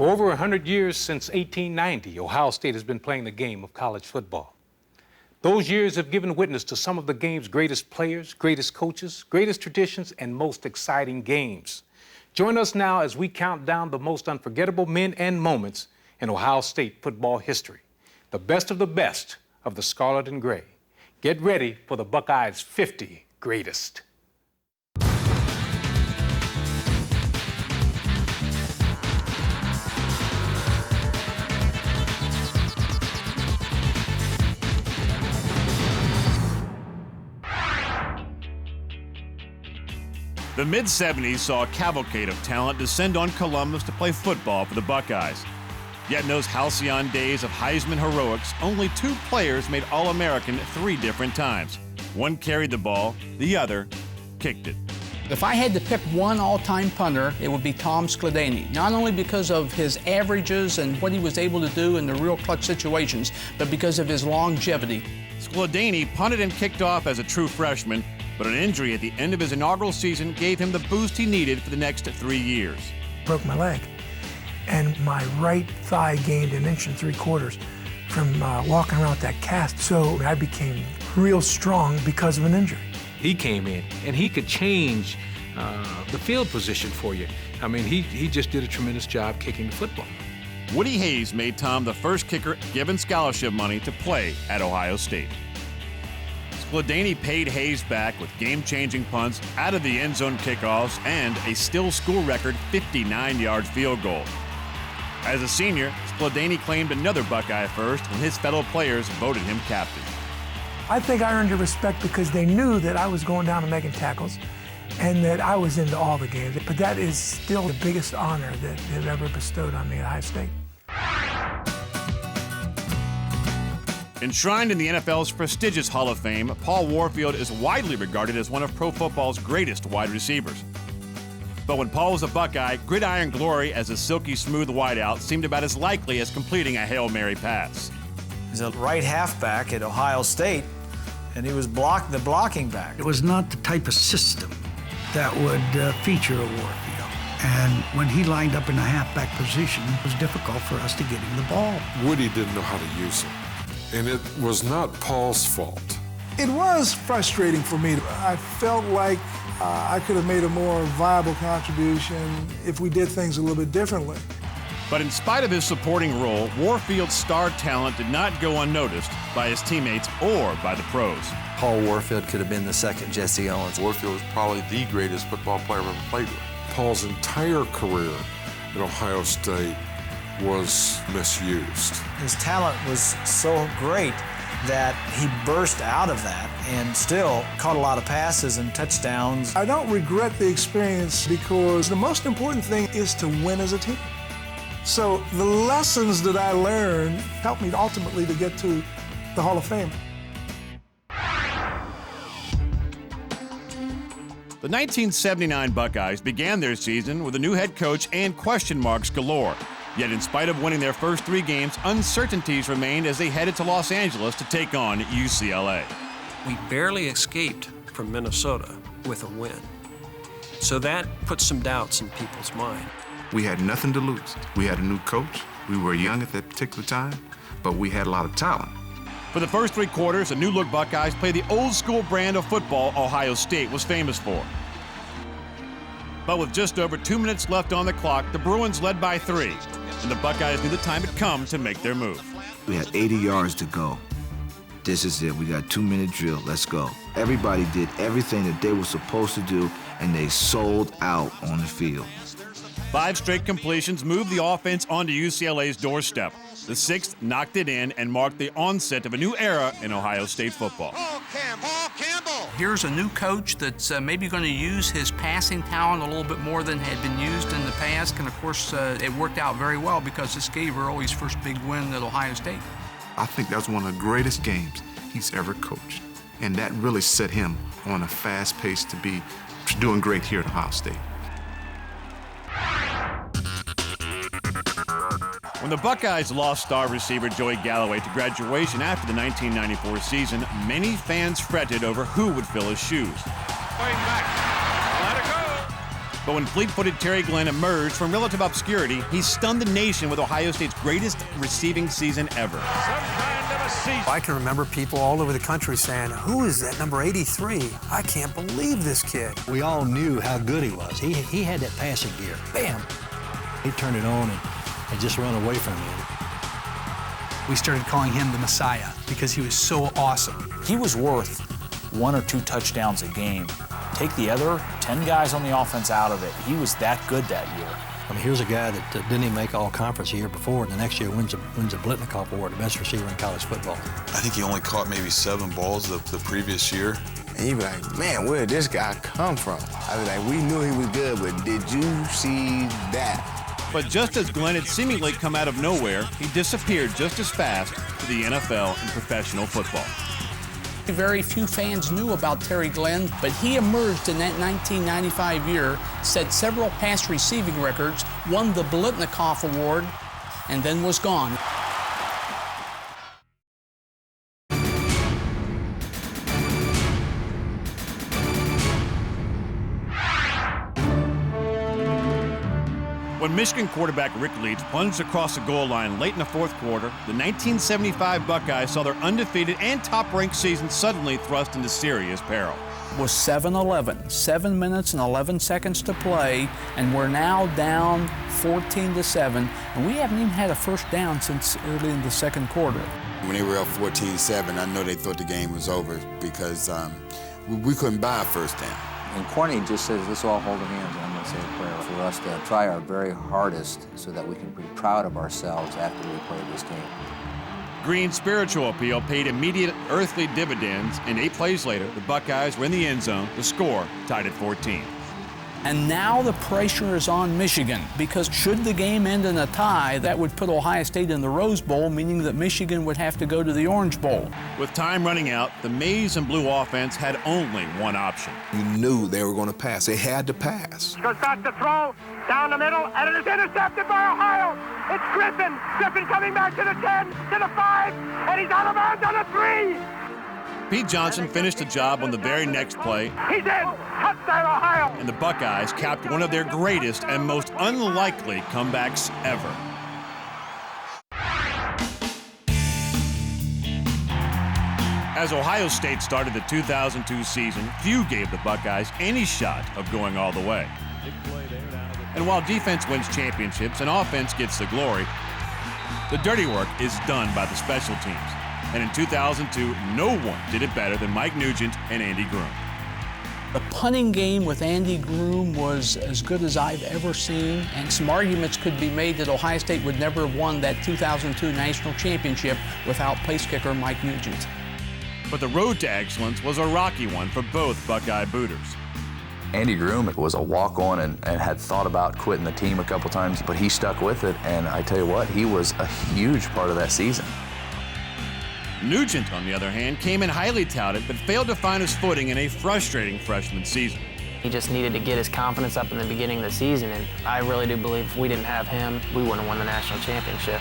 For over 100 years, since 1890, Ohio State has been playing the game of college football. Those years have given witness to some of the game's greatest players, greatest coaches, greatest traditions, and most exciting games. Join us now as we count down the most unforgettable men and moments in Ohio State football history. The best of the Scarlet and Gray. Get ready for the Buckeyes' 50 greatest. The mid-'70s saw a cavalcade of talent descend on Columbus to play football for the Buckeyes. Yet in those halcyon days of Heisman heroics, only 2 players made All-American 3 different times. One carried the ball, the other kicked it. If I had to pick one all-time punter, it would be Tom Skladany, not only because of his averages and what he was able to do in the real clutch situations, but because of his longevity. Skladany punted and kicked off as a true freshman, but an injury at the end of his inaugural season gave him the boost he needed for the next 3 years. Broke my leg, and my right thigh gained 1 3/4 inches from walking around with that cast. So I became real strong because of an injury. He came in, and he could change the field position for you. I mean, he just did a tremendous job kicking the football. Woody Hayes made Tom the first kicker given scholarship money to play at Ohio State. Skladany paid Hayes back with game-changing punts, out of the end zone kickoffs, and a still school record 59-yard field goal. As a senior, Skladany claimed another Buckeye first when his fellow players voted him captain. I think I earned your respect because they knew that I was going down and making tackles and that I was into all the games. But that is still the biggest honor that they've ever bestowed on me at Ohio State. Enshrined in the NFL's prestigious Hall of Fame, Paul Warfield is widely regarded as one of pro football's greatest wide receivers. But when Paul was a Buckeye, gridiron glory as a silky smooth wideout seemed about as likely as completing a Hail Mary pass. He's a right halfback at Ohio State, and he was the blocking back. It was not the type of system that would feature a Warfield. And when he lined up in the halfback position, it was difficult for us to get him the ball. Woody didn't know how to use it. And it was not Paul's fault. It was frustrating for me. I felt like I could have made a more viable contribution if we did things a little bit differently. But in spite of his supporting role, Warfield's star talent did not go unnoticed by his teammates or by the pros. Paul Warfield could have been the second Jesse Owens. Warfield was probably the greatest football player I've ever played with. Paul's entire career at Ohio State was misused. His talent was so great that he burst out of that and still caught a lot of passes and touchdowns. I don't regret the experience because the most important thing is to win as a team. So the lessons that I learned helped me ultimately to get to the Hall of Fame. The 1979 Buckeyes began their season with a new head coach and question marks galore. Yet in spite of winning their first 3 games, uncertainties remained as they headed to Los Angeles to take on UCLA. We barely escaped from Minnesota with a win. So that put some doubts in people's mind. We had nothing to lose. We had a new coach. We were young at that particular time, but we had a lot of talent. For the first 3 quarters, the new-look Buckeyes played the old-school brand of football Ohio State was famous for. But with just over 2 minutes left on the clock, the Bruins led by 3. And the Buckeyes knew the time had come to make their move. We had 80 yards to go. This is it. We got a 2-minute drill. Let's go. Everybody did everything that they were supposed to do, and they sold out on the field. 5 straight completions moved the offense onto UCLA's doorstep. The 6th knocked it in and marked the onset of a new era in Ohio State football. Paul Campbell. Here's a new coach that's maybe going to use his passing talent a little bit more than had been used in the past. And, of course, it worked out very well because this gave Early's first big win at Ohio State. I think that was one of the greatest games he's ever coached. And that really set him on a fast pace to be doing great here at Ohio State. When the Buckeyes lost star receiver Joey Galloway to graduation after the 1994 season, many fans fretted over who would fill his shoes. Going back. Let it go. But when fleet-footed Terry Glenn emerged from relative obscurity, he stunned the nation with Ohio State's greatest receiving season ever. I can remember people all over the country saying, "Who is that number 83? I can't believe this kid." We all knew how good he was. He had that passing gear. Bam! He turned it on and just run away from him. We started calling him the Messiah because he was so awesome. He was worth 1 or 2 touchdowns a game. Take the other 10 guys on the offense out of it. He was that good that year. I mean, here's a guy that didn't even make all-conference the year before, and the next year wins a Blitnikoff Award, the best receiver in college football. I think he only caught maybe 7 balls the previous year. And you'd be like, man, where did this guy come from? I was like, we knew he was good, but did you see that? But just as Glenn had seemingly come out of nowhere, he disappeared just as fast to the NFL and professional football. Very few fans knew about Terry Glenn, but he emerged in that 1995 year, set several pass receiving records, won the Blitnikoff Award, and then was gone. When Michigan quarterback Rick Leach plunged across the goal line late in the fourth quarter, the 1975 Buckeyes saw their undefeated and top-ranked season suddenly thrust into serious peril. It was 7-11, 7 minutes and 11 seconds to play, and we're now down 14-7, and we haven't even had a first down since early in the second quarter. When they were up 14-7, I know they thought the game was over because we couldn't buy a first down. And Corny just says, let's all hold hands and I'm going to say a prayer for us to try our very hardest so that we can be proud of ourselves after we play this game. Green's spiritual appeal paid immediate earthly dividends, and 8 plays later, the Buckeyes were in the end zone, the score tied at 14. And now the pressure is on Michigan, because should the game end in a tie, that would put Ohio State in the Rose Bowl, meaning that Michigan would have to go to the Orange Bowl. With time running out, the maize and blue offense had only one option. You knew they were going to pass. They had to pass. Goes back to throw, down the middle, and it is intercepted by Ohio. It's Griffin. Griffin coming back to the 10, to the 5, and he's out of bounds on the 3. Pete Johnson finished the job on the very next play. He's in. Touchdown, Ohio. And the Buckeyes capped one of their greatest and most unlikely comebacks ever. As Ohio State started the 2002 season, few gave the Buckeyes any shot of going all the way. And while defense wins championships and offense gets the glory, the dirty work is done by the special teams. And in 2002, no one did it better than Mike Nugent and Andy Groom. The punting game with Andy Groom was as good as I've ever seen, and some arguments could be made that Ohio State would never have won that 2002 national championship without place kicker Mike Nugent. But the road to excellence was a rocky one for both Buckeye booters. Andy Groom was a walk-on and had thought about quitting the team a couple times, but he stuck with it, and I tell you what, he was a huge part of that season. Nugent, on the other hand, came in highly touted, but failed to find his footing in a frustrating freshman season. He just needed to get his confidence up in the beginning of the season, and I really do believe if we didn't have him, we wouldn't have won the national championship.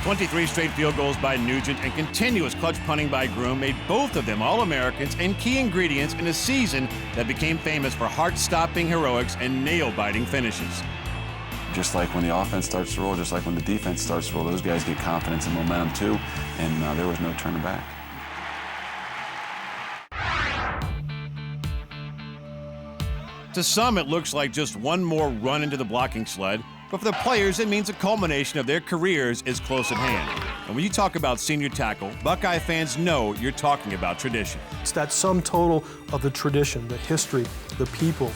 23 straight field goals by Nugent and continuous clutch punting by Groom made both of them All-Americans and key ingredients in a season that became famous for heart-stopping heroics and nail-biting finishes. Just like when the offense starts to roll, just like when the defense starts to roll, those guys get confidence and momentum too, and there was no turning back. To some, it looks like just one more run into the blocking sled, but for the players, it means a culmination of their careers is close at hand. And when you talk about senior tackle, Buckeye fans know you're talking about tradition. It's that sum total of the tradition, the history, the people,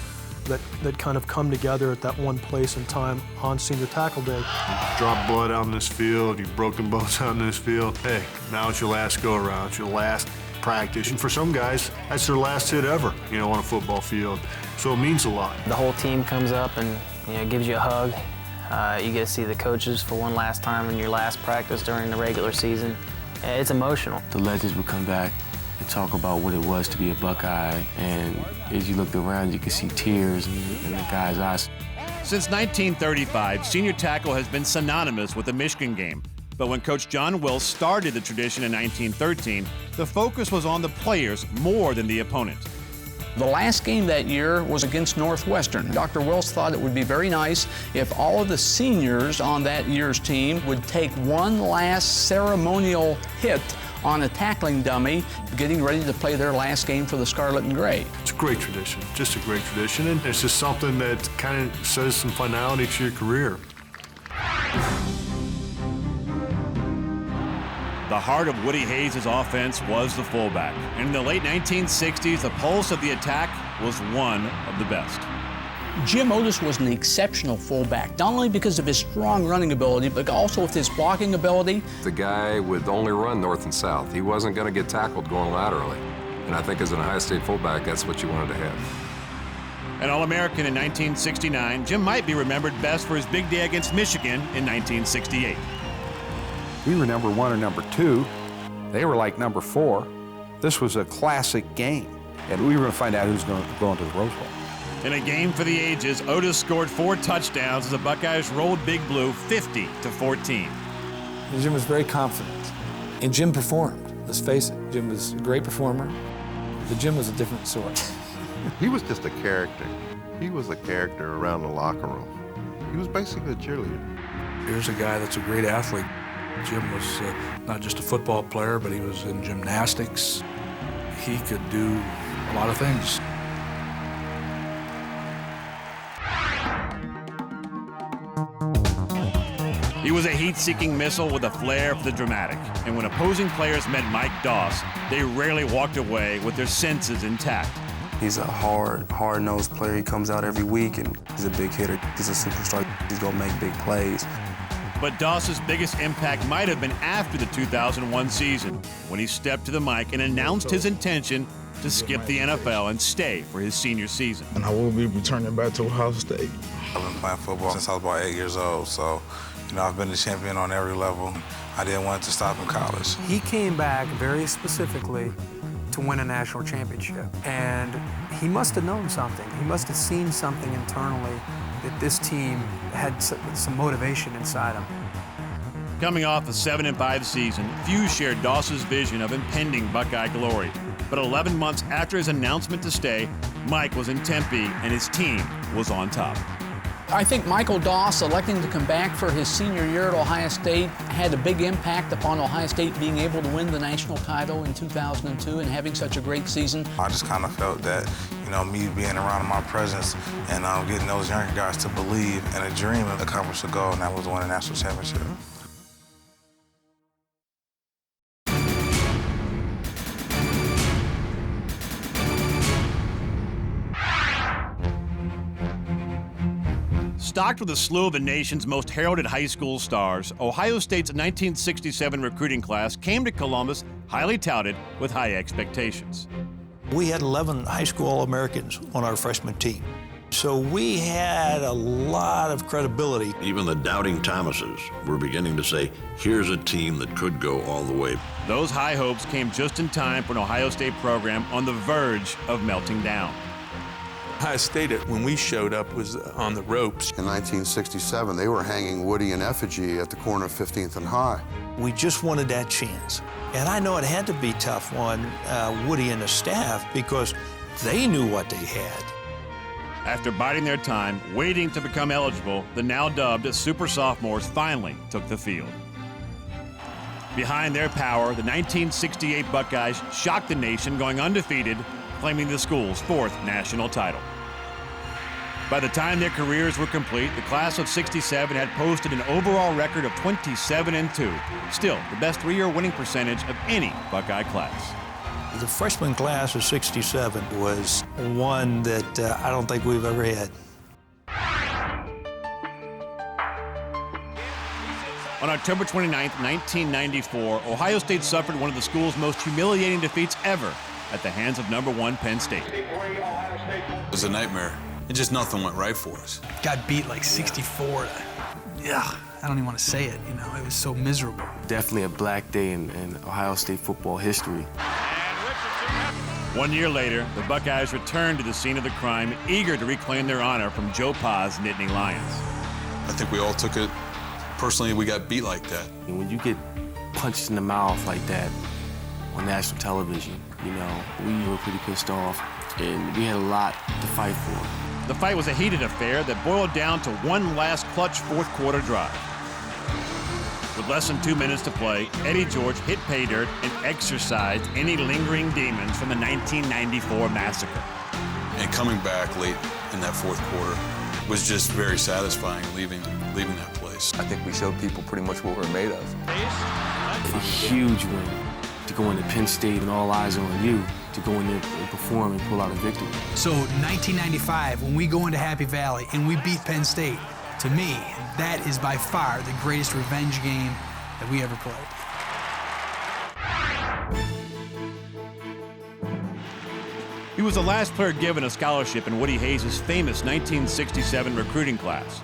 that kind of come together at that one place and time on senior tackle day. You've dropped blood out in this field, you've broken bones out in this field. Hey, now it's your last go-around, it's your last practice. And for some guys, that's their last hit ever, on a football field. So it means a lot. The whole team comes up and gives you a hug. You get to see the coaches for one last time in your last practice during the regular season. It's emotional. The legends would come back and talk about what it was to be a Buckeye, and as you looked around, you could see tears in the guys' eyes. Since 1935, senior tackle has been synonymous with the Michigan game. But when Coach John Wills started the tradition in 1913, the focus was on the players more than the opponent. The last game that year was against Northwestern. Dr. Wells thought it would be very nice if all of the seniors on that year's team would take one last ceremonial hit on a tackling dummy, getting ready to play their last game for the Scarlet and Gray. It's a great tradition, just a great tradition, and it's just something that kind of says some finality to your career. The heart of Woody Hayes' offense was the fullback. And in the late 1960s, the pulse of the attack was one of the best. Jim Otis was an exceptional fullback, not only because of his strong running ability, but also with his blocking ability. The guy would only run north and south. He wasn't going to get tackled going laterally. And I think as an Ohio State fullback, that's what you wanted to have. An All-American in 1969, Jim might be remembered best for his big day against Michigan in 1968. We were number 1 or number 2. They were like number 4. This was a classic game, and we were going to find out who's going to go into the Rose Bowl. In a game for the ages, Otis scored 4 touchdowns as the Buckeyes rolled Big Blue 50-14. Jim was very confident, and Jim performed. Let's face it, Jim was a great performer, but Jim was a different sort. He was just a character. He was a character around the locker room. He was basically a cheerleader. Here's a guy that's a great athlete. Jim was not just a football player, but he was in gymnastics. He could do a lot of things. He was a heat-seeking missile with a flair for the dramatic. And when opposing players met Mike Doss, they rarely walked away with their senses intact. He's a hard-nosed player. He comes out every week, and he's a big hitter. He's a superstar. He's going to make big plays. But Doss's biggest impact might have been after the 2001 season, when he stepped to the mic and announced his intention to skip the NFL and stay for his senior season. And I will be returning back to Ohio State. I've been playing football since I was about 8 years old, so I've been the champion on every level. I didn't want to stop in college. He came back very specifically to win a national championship, and he must have known something. He must have seen something internally that this team had some motivation inside them. Coming off a 7-5 season, few shared Doss's vision of impending Buckeye glory. But 11 months after his announcement to stay, Mike was in Tempe and his team was on top. I think Michael Doss electing to come back for his senior year at Ohio State had a big impact upon Ohio State being able to win the national title in 2002 and having such a great season. I just kind of felt that, me being around in my presence and getting those younger guys to believe in a dream and accomplish a goal, and that was to win a national championship. Stocked with a slew of the nation's most heralded high school stars, Ohio State's 1967 recruiting class came to Columbus highly touted with high expectations. We had 11 high school All-Americans on our freshman team. So we had a lot of credibility. Even the doubting Thomases were beginning to say, here's a team that could go all the way. Those high hopes came just in time for an Ohio State program on the verge of melting down. Ohio State, when we showed up, was on the ropes. In 1967, they were hanging Woody in effigy at the corner of 15th and High. We just wanted that chance. And I know it had to be tough on Woody and the staff because they knew what they had. After biding their time, waiting to become eligible, the now dubbed Super Sophomores finally took the field. Behind their power, the 1968 Buckeyes shocked the nation, going undefeated, claiming the school's 4th national title. By the time their careers were complete, the class of '67 had posted an overall record of 27-2, still the best 3-year winning percentage of any Buckeye class. The freshman class of '67 was one that I don't think we've ever had. On October 29, 1994, Ohio State suffered one of the school's most humiliating defeats ever at the hands of number 1 Penn State. It was a nightmare. Just nothing went right for us. Got beat like 64. Yeah, I don't even want to say it, it was so miserable. Definitely a black day in Ohio State football history. 1 year later, the Buckeyes returned to the scene of the crime, eager to reclaim their honor from Joe Pa's Nittany Lions. I think we all took it personally. We got beat like that. And when you get punched in the mouth like that on national television, You know, we were pretty pissed off, and we had a lot to fight for. The fight was a heated affair that boiled down to one last clutch fourth quarter drive. With less than 2 minutes to play, Eddie George hit pay dirt and exorcised any lingering demons from the 1994 massacre. And coming back late in that fourth quarter was just very satisfying, leaving that place. I think we showed people pretty much what we're made of. A huge win to go into Penn State and all eyes are on you, to go in there and perform and pull out a victory. So 1995, when we go into Happy Valley and we beat Penn State, to me, that is by far the greatest revenge game that we ever played. He was the last player given a scholarship in Woody Hayes' famous 1967 recruiting class.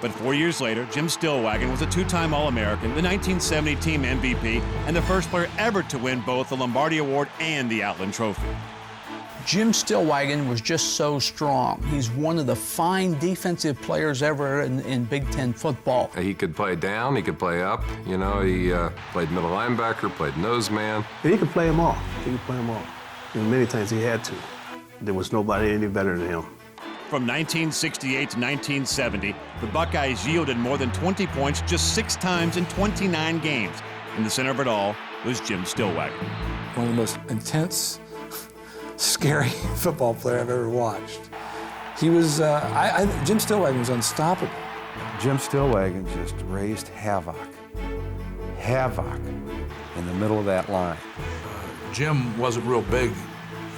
But 4 years later, Jim Stillwagon was a two-time All-American, the 1970 team MVP, and the first player ever to win both the Lombardi Award and the Outland Trophy. Jim Stillwagon was just so strong. He's one of the fine defensive players ever in Big Ten football. He could play down, he could play up. You know, he played middle linebacker, played nose man. And he could play them all. He could play them all. And many times he had to. There was nobody any better than him. From 1968 to 1970, the Buckeyes yielded more than 20 points just 6 times in 29 games. In the center of it all was Jim Stillwagon. One of the most intense, scary football player I've ever watched. He was, Jim Stillwagon was unstoppable. Jim Stillwagon just raised havoc in the middle of that line. Jim wasn't real big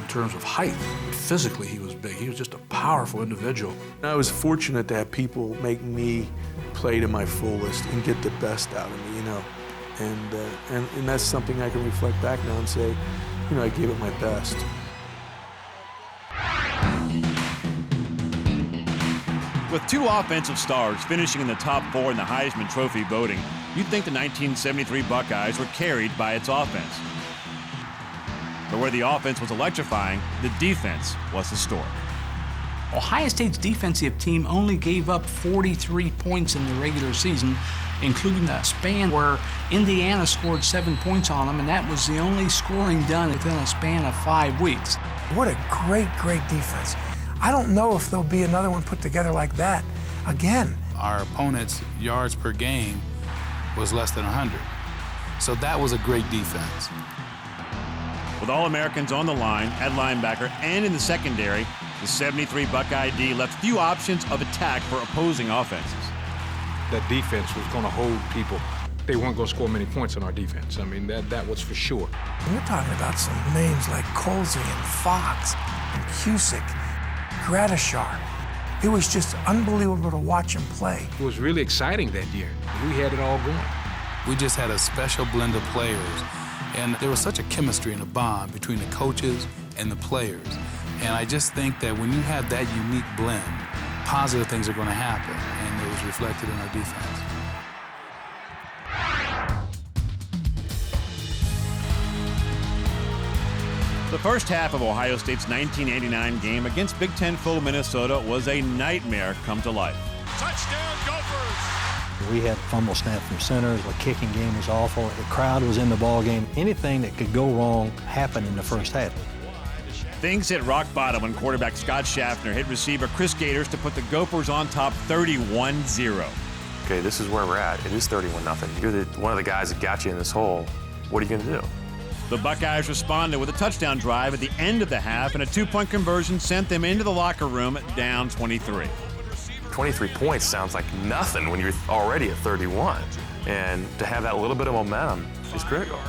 in terms of height, but physically he was big. He was just a powerful individual. I was fortunate to have people make me play to my fullest and get the best out of me, you know. And that's something I can reflect back now and say, you know, I gave it my best. With 2 offensive stars finishing in the top 4 in the Heisman Trophy voting, you'd think the 1973 Buckeyes were carried by its offense. But where the offense was electrifying, the defense was historic. Ohio State's defensive team only gave up 43 points in the regular season, including a span where Indiana scored 7 points on them, and that was the only scoring done within a span of 5 weeks. What a great, great defense. I don't know if there'll be another one put together like that again. Our opponent's yards per game was less than 100. So that was a great defense. With All-Americans on the line, at linebacker, and in the secondary, the 73 Buckeye D left few options of attack for opposing offenses. That defense was going to hold people. They weren't going to score many points on our defense. I mean, that was for sure. We're talking about some names like Colsey and Fox and Cusick, Gradishar. It was just unbelievable to watch him play. It was really exciting that year. We had it all going. We just had a special blend of players, and there was such a chemistry and a bond between the coaches and the players. And I just think that when you have that unique blend, positive things are going to happen, and it was reflected in our defense. The first half of Ohio State's 1989 game against Big Ten full Minnesota was a nightmare come to life. Touchdown Gophers! We had fumble snap from centers. The kicking game was awful. The crowd was in the ball game. Anything that could go wrong happened in the first half. Things hit rock bottom when quarterback Scott Schaffner hit receiver Chris Gators to put the Gophers on top 31-0. Okay, this is where we're at. It is 31-0. You're one of the guys that got you in this hole. What are you going to do? The Buckeyes responded with a touchdown drive at the end of the half, and a 2-point conversion sent them into the locker room down 23. 23 points sounds like nothing when you're already at 31. And to have that little bit of momentum is critical.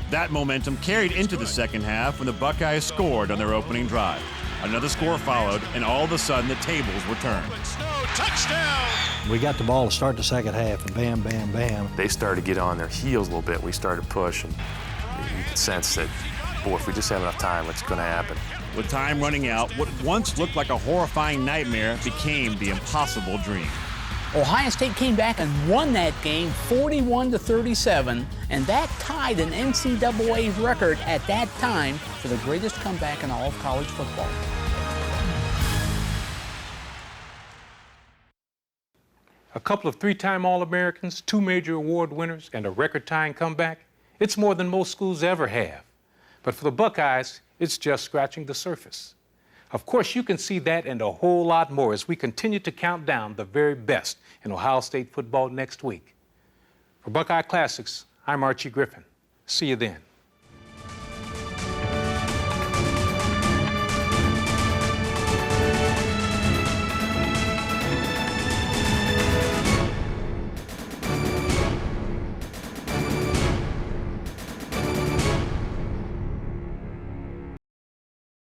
That momentum carried into the second half when the Buckeyes scored on their opening drive. Another score followed, and all of a sudden the tables were turned. Touchdown! We got the ball to start the second half, and bam, bam, bam. They started to get on their heels a little bit. We started to push, and you could sense that, boy, if we just have enough time, it's going to happen. With time running out, what once looked like a horrifying nightmare became the impossible dream. Ohio State came back and won that game 41-37, and that tied an NCAA record at that time for the greatest comeback in all of college football. A couple of 3-time All-Americans, 2 major award winners, and a record-tying comeback. It's more than most schools ever have. But for the Buckeyes, it's just scratching the surface. Of course, you can see that and a whole lot more as we continue to count down the very best in Ohio State football next week. For Buckeye Classics, I'm Archie Griffin. See you then.